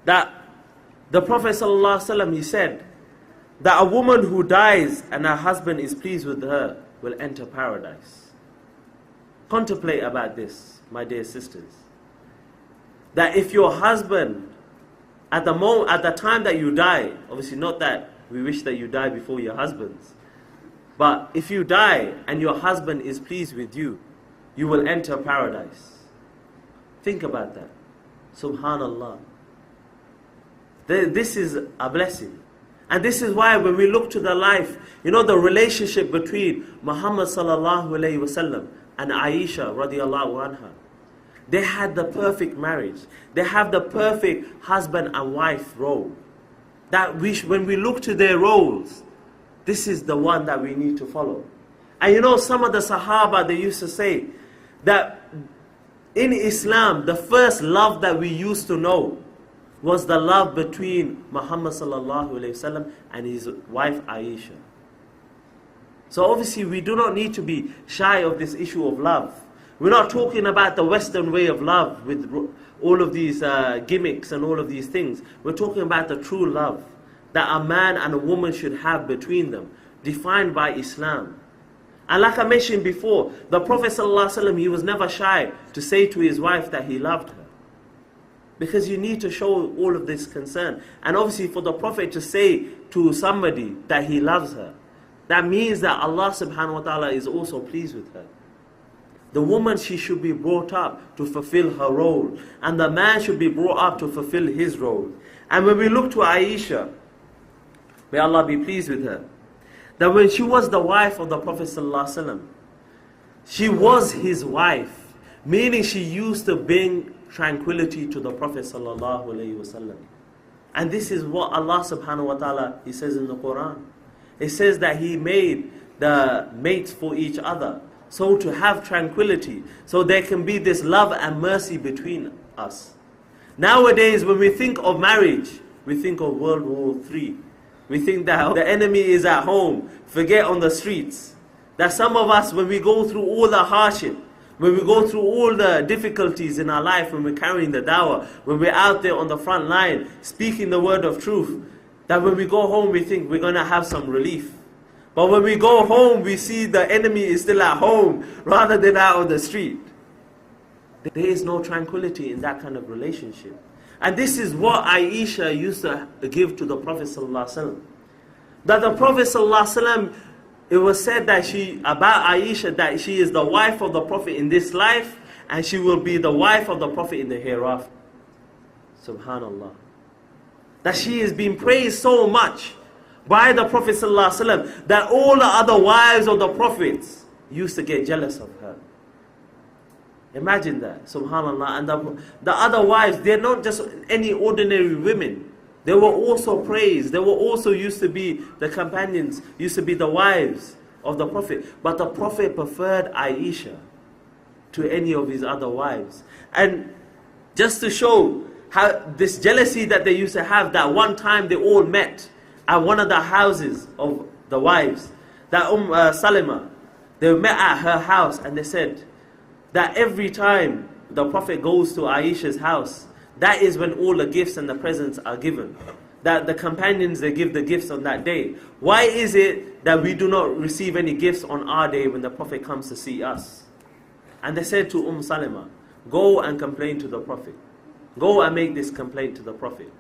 that the Prophet ﷺ, he said that a woman who dies and her husband is pleased with her will enter paradise. Contemplate about this, my dear sisters. That if your husband, at the time that you die, obviously not that we wish that you die before your husbands, but if you die and your husband is pleased with you, you will enter paradise. Think about that. Subhanallah. This is a blessing. And this is why when we look to the life, the relationship between Muhammad sallallahu alayhi wasallam and Aisha radiallahu anha, they had the perfect marriage. They have the perfect husband and wife role. That when we look to their roles, this is the one that we need to follow. And some of the Sahaba, they used to say that in Islam, the first love that we used to know was the love between Muhammad sallallahu alayhi wasallam and his wife Aisha. So obviously we do not need to be shy of this issue of love. We're not talking about the Western way of love with all of these gimmicks and all of these things. We're talking about the true love that a man and a woman should have between them, defined by Islam. And like I mentioned before, the Prophet ﷺ, he was never shy to say to his wife that he loved her. Because you need to show all of this concern. And obviously for the Prophet to say to somebody that he loves her, that means that Allah subhanahu wa ta'ala is also pleased with her. The woman, she should be brought up to fulfill her role. And the man should be brought up to fulfill his role. And when we look to Aisha, may Allah be pleased with her, that when she was the wife of the Prophet ﷺ, she was his wife, meaning she used to bring tranquility to the Prophet ﷺ. And this is what Allah subhanahu wa ta'ala, He says in the Quran. It says that He made the mates for each other, so to have tranquility, so there can be this love and mercy between us. Nowadays, when we think of marriage, we think of World War III. We think that the enemy is at home, forget on the streets. That some of us, when we go through all the hardship, when we go through all the difficulties in our life, when we're carrying the dawah, when we're out there on the front line, speaking the word of truth, that when we go home, we think we're going to have some relief. But when we go home, we see the enemy is still at home, rather than out on the street. There is no tranquility in that kind of relationship. And this is what Aisha used to give to the Prophet ﷺ. That the Prophet ﷺ, it was said that about Aisha, that she is the wife of the Prophet in this life, and she will be the wife of the Prophet in the hereafter. Subhanallah. That she is being praised so much by the Prophet ﷺ, that all the other wives of the Prophets used to get jealous of her. Imagine that, subhanallah. And the other wives, they're not just any ordinary women. They were also praised. They were also used to be the companions, used to be the wives of the Prophet. But the Prophet preferred Aisha to any of his other wives. And just to show how this jealousy that they used to have, that one time they all met at one of the houses of the wives, that Salima, they met at her house, and they said that every time the Prophet goes to Aisha's house, that is when all the gifts and the presents are given. That the companions, they give the gifts on that day. Why is it that we do not receive any gifts on our day when the Prophet comes to see us? And they said to Salima, go and complain to the Prophet. Go and make this complaint to the Prophet.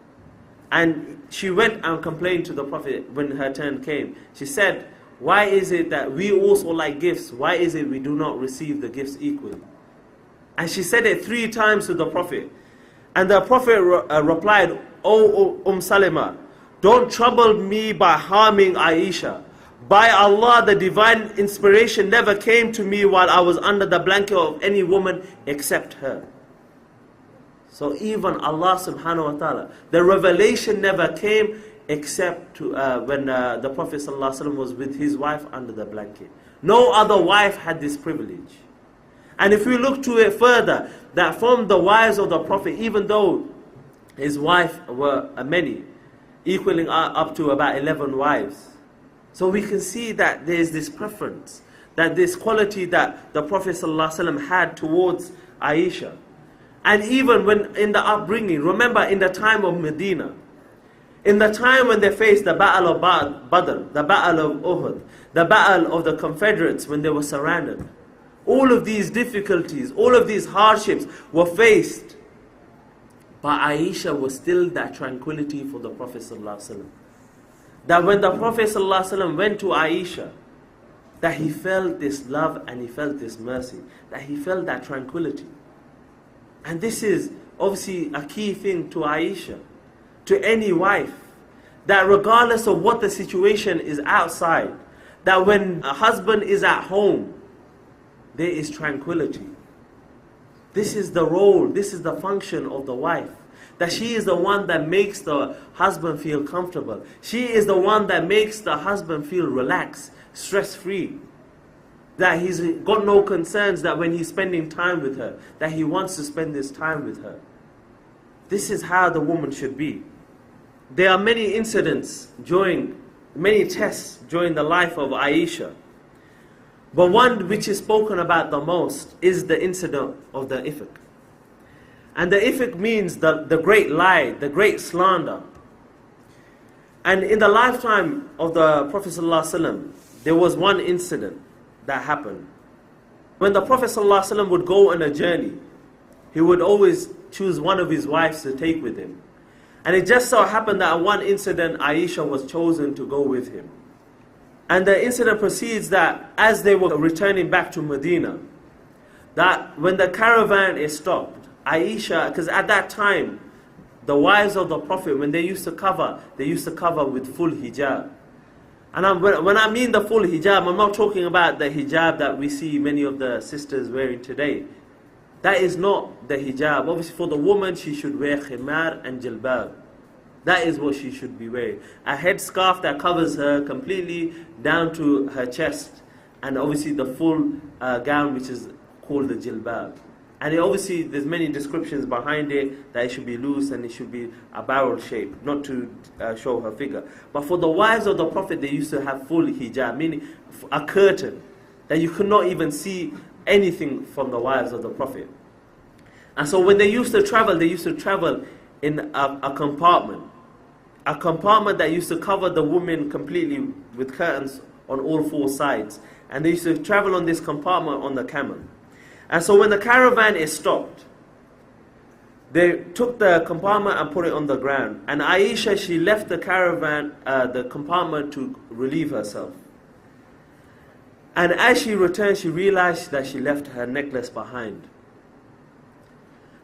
And she went and complained to the Prophet when her turn came. She said, why is it that we also like gifts? Why is it we do not receive the gifts equally? And she said it 3 times to the Prophet. And the Prophet replied, O Salima, don't trouble me by harming Aisha. By Allah, the divine inspiration never came to me while I was under the blanket of any woman except her. So even Allah subhanahu wa ta'ala, the revelation never came except when the Prophet ﷺ was with his wife under the blanket. No other wife had this privilege. And if we look to it further, that from the wives of the Prophet, even though his wife were many, equaling up to about 11 wives, so we can see that there is this preference, that this quality that the Prophet ﷺ had towards Aisha. And even when in the upbringing, remember in the time of Medina, in the time when they faced the Battle of Badr, the Battle of Uhud, the Battle of the Confederates when they were surrounded, all of these difficulties, all of these hardships were faced. But Aisha was still that tranquility for the Prophet ﷺ. That when the Prophet ﷺ went to Aisha, that he felt this love and he felt this mercy, that he felt that tranquility. And this is obviously a key thing to Aisha, to any wife, that regardless of what the situation is outside, that when a husband is at home, there is tranquility. This is the role, this is the function of the wife. That she is the one that makes the husband feel comfortable. She is the one that makes the husband feel relaxed, stress-free. That he's got no concerns that when he's spending time with her, that he wants to spend this time with her. This is how the woman should be. There are many incidents many tests during the life of Aisha. But one which is spoken about the most is the incident of the ifk. And the ifk means the great lie, the great slander. And in the lifetime of the Prophet ﷺ, there was one incident that happened. When the Prophet ﷺ would go on a journey, he would always choose one of his wives to take with him. And it just so happened that on one incident, Aisha was chosen to go with him. And the incident proceeds that as they were returning back to Medina, that when the caravan is stopped, Aisha, because at that time, the wives of the Prophet, when they used to cover with full hijab. And when I mean the full hijab, I'm not talking about the hijab that we see many of the sisters wearing today. That is not the hijab. Obviously for the woman, she should wear khimar and jilbab. That is what she should be wearing. A headscarf that covers her completely down to her chest. And obviously the full gown which is called the jilbab. And obviously there's many descriptions behind it, that it should be loose and it should be a barrel shape, not to show her figure. But for the wives of the Prophet, they used to have full hijab, meaning a curtain, that you could not even see anything from the wives of the Prophet. And so when they used to travel in a compartment that used to cover the woman completely with curtains on all four sides. And they used to travel on this compartment on the camel. And so when the caravan is stopped, they took the compartment and put it on the ground. And Aisha, she left the caravan, the compartment to relieve herself. And as she returned, she realized that she left her necklace behind.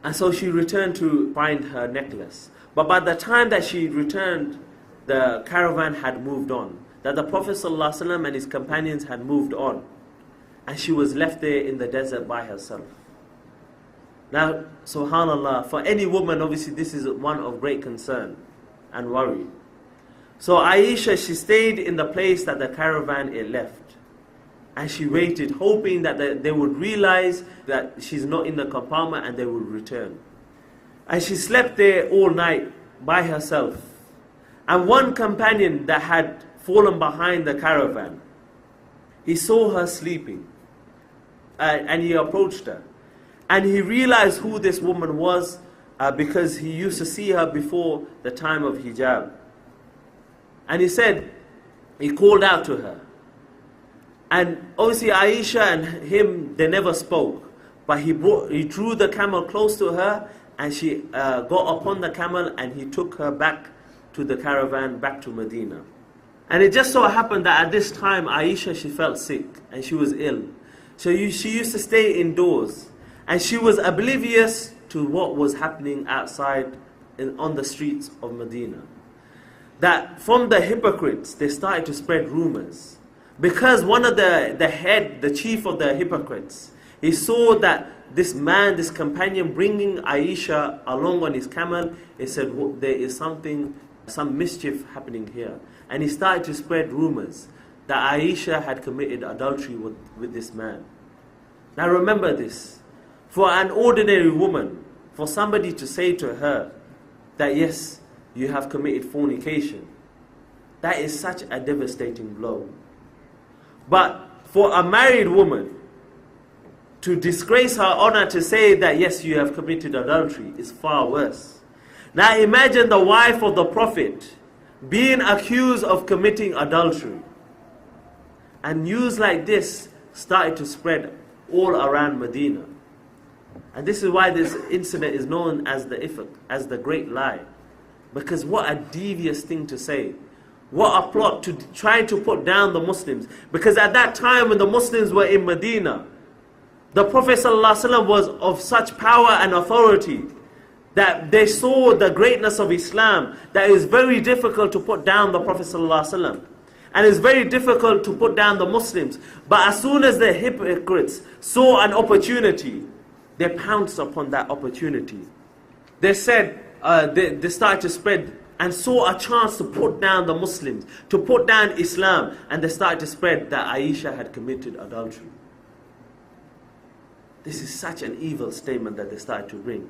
And so she returned to find her necklace. But by the time that she returned, the caravan had moved on. That the Prophet ﷺ and his companions had moved on. And she was left there in the desert by herself. Now, subhanAllah, for any woman, obviously this is one of great concern and worry. So Aisha, she stayed in the place that the caravan it left. And she waited, hoping that they would realize that she's not in the compartment and they would return. And she slept there all night by herself. And one companion that had fallen behind the caravan, he saw her sleeping. And he approached her. And he realized who this woman was because he used to see her before the time of hijab. And he called out to her. And obviously Aisha and him, they never spoke. But he drew the camel close to her, and she got upon the camel, and he took her back to the caravan, back to Medina. And it just so happened that at this time, Aisha, she felt sick, and she was ill. So she used to stay indoors. And she was oblivious to what was happening outside on the streets of Medina. That from the hypocrites, they started to spread rumors. Because one of the chief of the hypocrites, he saw that this man, this companion, bringing Aisha along on his camel, he said, well, there is some mischief happening here. And he started to spread rumors that Aisha had committed adultery with this man. Now remember this, for an ordinary woman, for somebody to say to her that yes, you have committed fornication, that is such a devastating blow. But for a married woman to disgrace her honor, to say that yes, you have committed adultery, is far worse. Now imagine the wife of the Prophet being accused of committing adultery. And news like this started to spread all around Medina. And this is why this incident is known as the ifk, as the great lie. Because what a devious thing to say. What a plot to try to put down the Muslims. Because at that time when the Muslims were in Medina, the Prophet ﷺ was of such power and authority that they saw the greatness of Islam, that it is very difficult to put down the Prophet ﷺ. And it's very difficult to put down the Muslims. But as soon as the hypocrites saw an opportunity, they pounced upon that opportunity. They said, they started to spread and saw a chance to put down the Muslims, to put down Islam, and they started to spread that Aisha had committed adultery. This is such an evil statement that they started to bring.